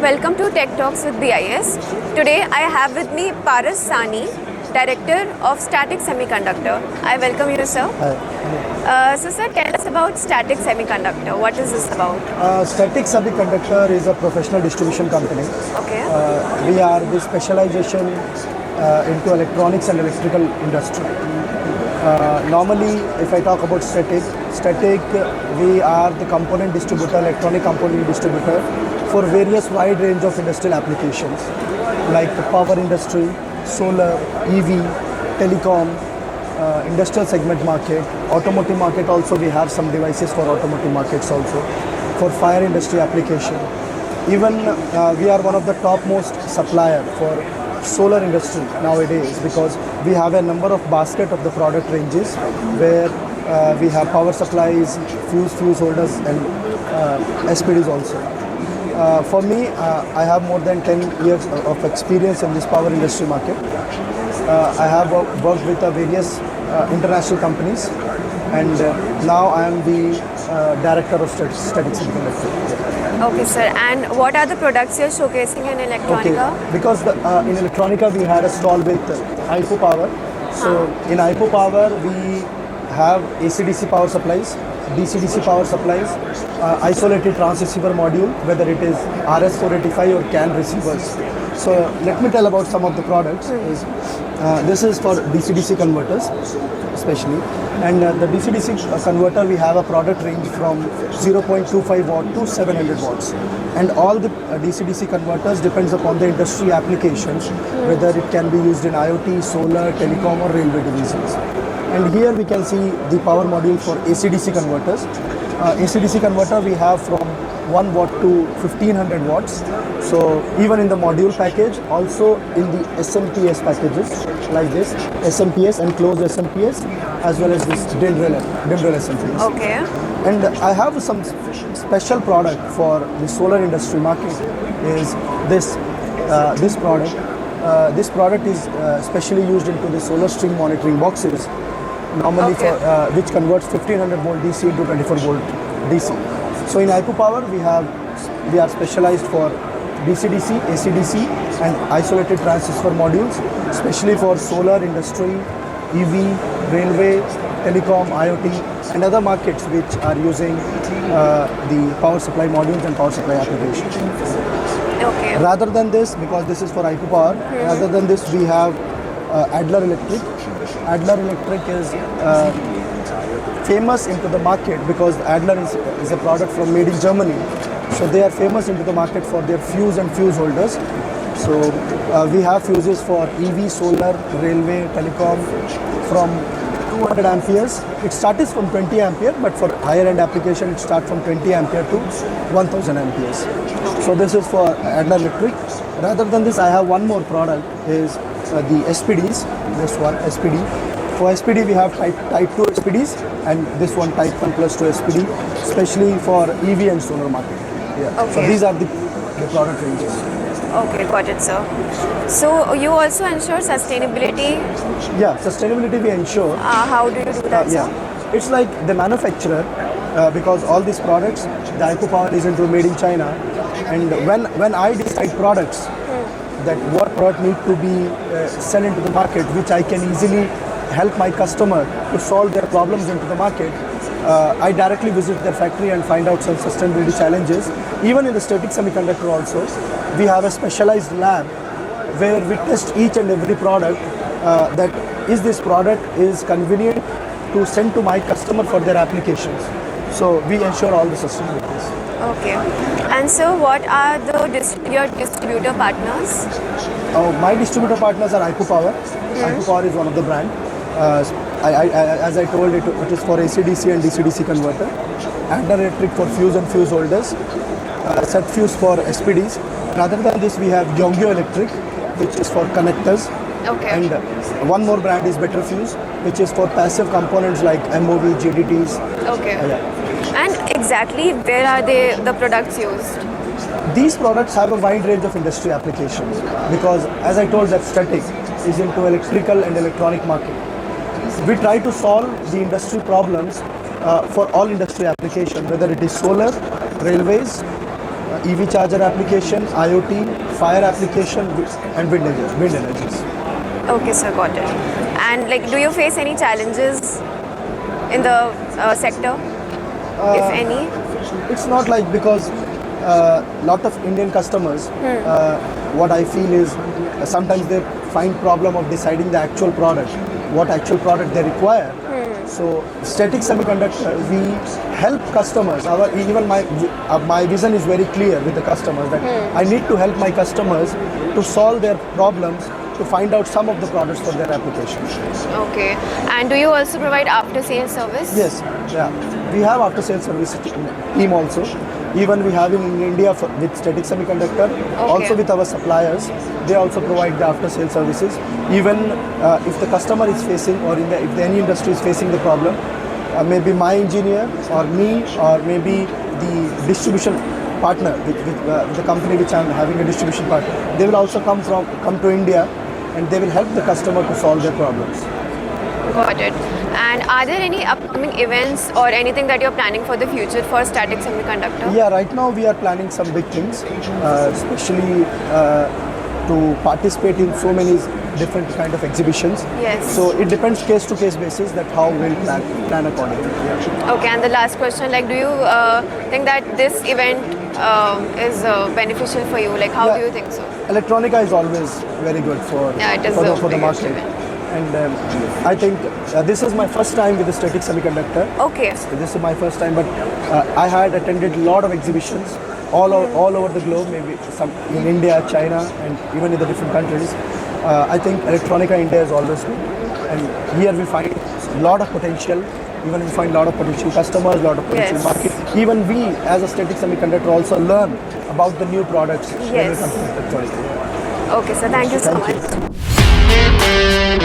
welcome to Tech Talks with BIS. Today I have with me Sahni, Director of Static Semiconductor. I welcome you, sir. Hi. So sir, tell us about Static Semiconductor. What is this about? Static Semiconductor is a professional distribution company. Okay. We are the specialization into electronics and electrical industry. Normally, if I talk about static, we are the component distributor, electronic component distributor for various wide range of industrial applications like the power industry, solar, EV, telecom, industrial segment market, automotive market also we have some devices for automotive markets also, for fire industry application. Even we are one of the topmost supplier for solar industry nowadays because we have a number of basket of the product ranges where we have power supplies, fuse holders and SPDs also. For me, I have more than 10 years of experience in this power industry market. I have worked with various international companies and now I am the Director of Static Semiconductor. Okay, sir. And what are the products you're showcasing in Electronica? Okay, because in Electronica we had a stall with IPO Power. So in IPO Power we have AC/DC power supplies, DC/DC power supplies, isolated transceiver module, whether it is RS485 or CAN receivers. So let me tell about some of the products. This is for DC/DC converters especially, and the DC/DC converter we have a product range from 0.25 watt to 700 watts, and all the DC/DC converters depends upon the industry applications, whether it can be used in IoT, solar, telecom or railway divisions. And here we can see the power module for AC/DC converters. AC/DC converter we have from 1 watt to 1500 watts. So even in the module package, also in the SMPS packages like this, SMPS and closed SMPS, as well as this DIN rail SMPS. Okay. And I have some special product for the solar industry market is this product. This product is specially used into the solar string monitoring boxes, normally for which converts 1500 volt DC into 24 volt DC. So in IPO Power we are specialized for DC/DC, AC/DC and isolated transistor modules, especially for solar industry, EV, railway, telecom, IoT and other markets which are using the power supply modules and power supply applications. Okay. Rather than this, because this is for IPO Power, rather than this we have Adler Electric. Adler Electric is famous into the market because Adler is a product from made in Germany. So they are famous into the market for their fuse and fuse holders. So we have fuses for EV, solar, railway, telecom from 200 amperes. It starts from 20 ampere, but for higher end application it starts from 20 ampere to 1000 amperes. So this is for Adler Electric. Rather than this, I have one more product is the SPDs. This one SPD. For SPD we have type 2 SPDs and this one type 1 plus 2 SPD, especially for EV and solar market. Yeah. Okay. So these are the product ranges. Okay, got it, sir. So you also ensure sustainability? Yeah, sustainability we ensure. How do you do that, sir? Yeah, it's like the manufacturer because all these products, the IPO Power is into made in China, and when I decide products that what product need to be sell into the market, which I can easily help my customer to solve their problems into the market, I directly visit their factory and find out some sustainability challenges. Even in the static semiconductor also, we have a specialized lab where we test each and every product that is this product is convenient to send to my customer for their applications. So we ensure all the sustainability. Okay. And so what are your distributor partners? My distributor partners are IPO Power. IPO Power is one of the brand. As I told, it is for AC/DC and DC/DC converter. Adler Electric for fuse and fuse holders. Set fuse for SPDs. Rather than this, we have Yongyo Electric, which is for connectors. Okay. And one more brand is Better Fuse, which is for passive components like MOV, GDTs. Okay. Yeah. And exactly where are the products used? These products have a wide range of industry applications because, as I told, that static is into electrical and electronic market. We try to solve the industry problems for all industry applications, whether it is solar, railways, EV charger application, IoT, fire application, and wind energies. Okay, sir, got it. And like, do you face any challenges in the sector, if any? It's not like because lot of Indian customers, what I feel is sometimes they find problem of deciding the actual product, what actual product they require. So static semiconductor, we help customers. Even my vision is very clear with the customers that I need to help my customers to solve their problems, to find out some of the products for their applications. Okay. And do you also provide after-sales service? Yes, yeah. We have after sales service team also. Even we have in India with static semiconductor, also with our suppliers, they also provide the after sales services. Even if the customer is facing, or if any industry is facing the problem, maybe my engineer or me, or maybe the distribution partner with the company which I'm having a distribution partner, they will also come to India, and they will help the customer to solve their problems. Got it. And are there any upcoming events or anything that you're planning for the future for static semiconductor? Yeah, right now we are planning some big things, especially to participate in so many different kind of exhibitions. Yes. So it depends case to case basis that how we'll plan accordingly. Yeah. Okay, and the last question, like, do you think that this event is beneficial for you? Like, how do you think so? Electronica is always very good for it is for the the biggest market. event. And I think this is my first time with the static semiconductor. Okay. This is my first time, but I had attended a lot of exhibitions all over the globe, maybe some in India, China, and even in the different countries. I think Electronica India is always good, and here we find a lot of potential. Even we find a lot of potential customers, a lot of potential market. Even we, as a static semiconductor, also learn about the new products when we come to Electronica. Okay, so thank you so Thank you. much.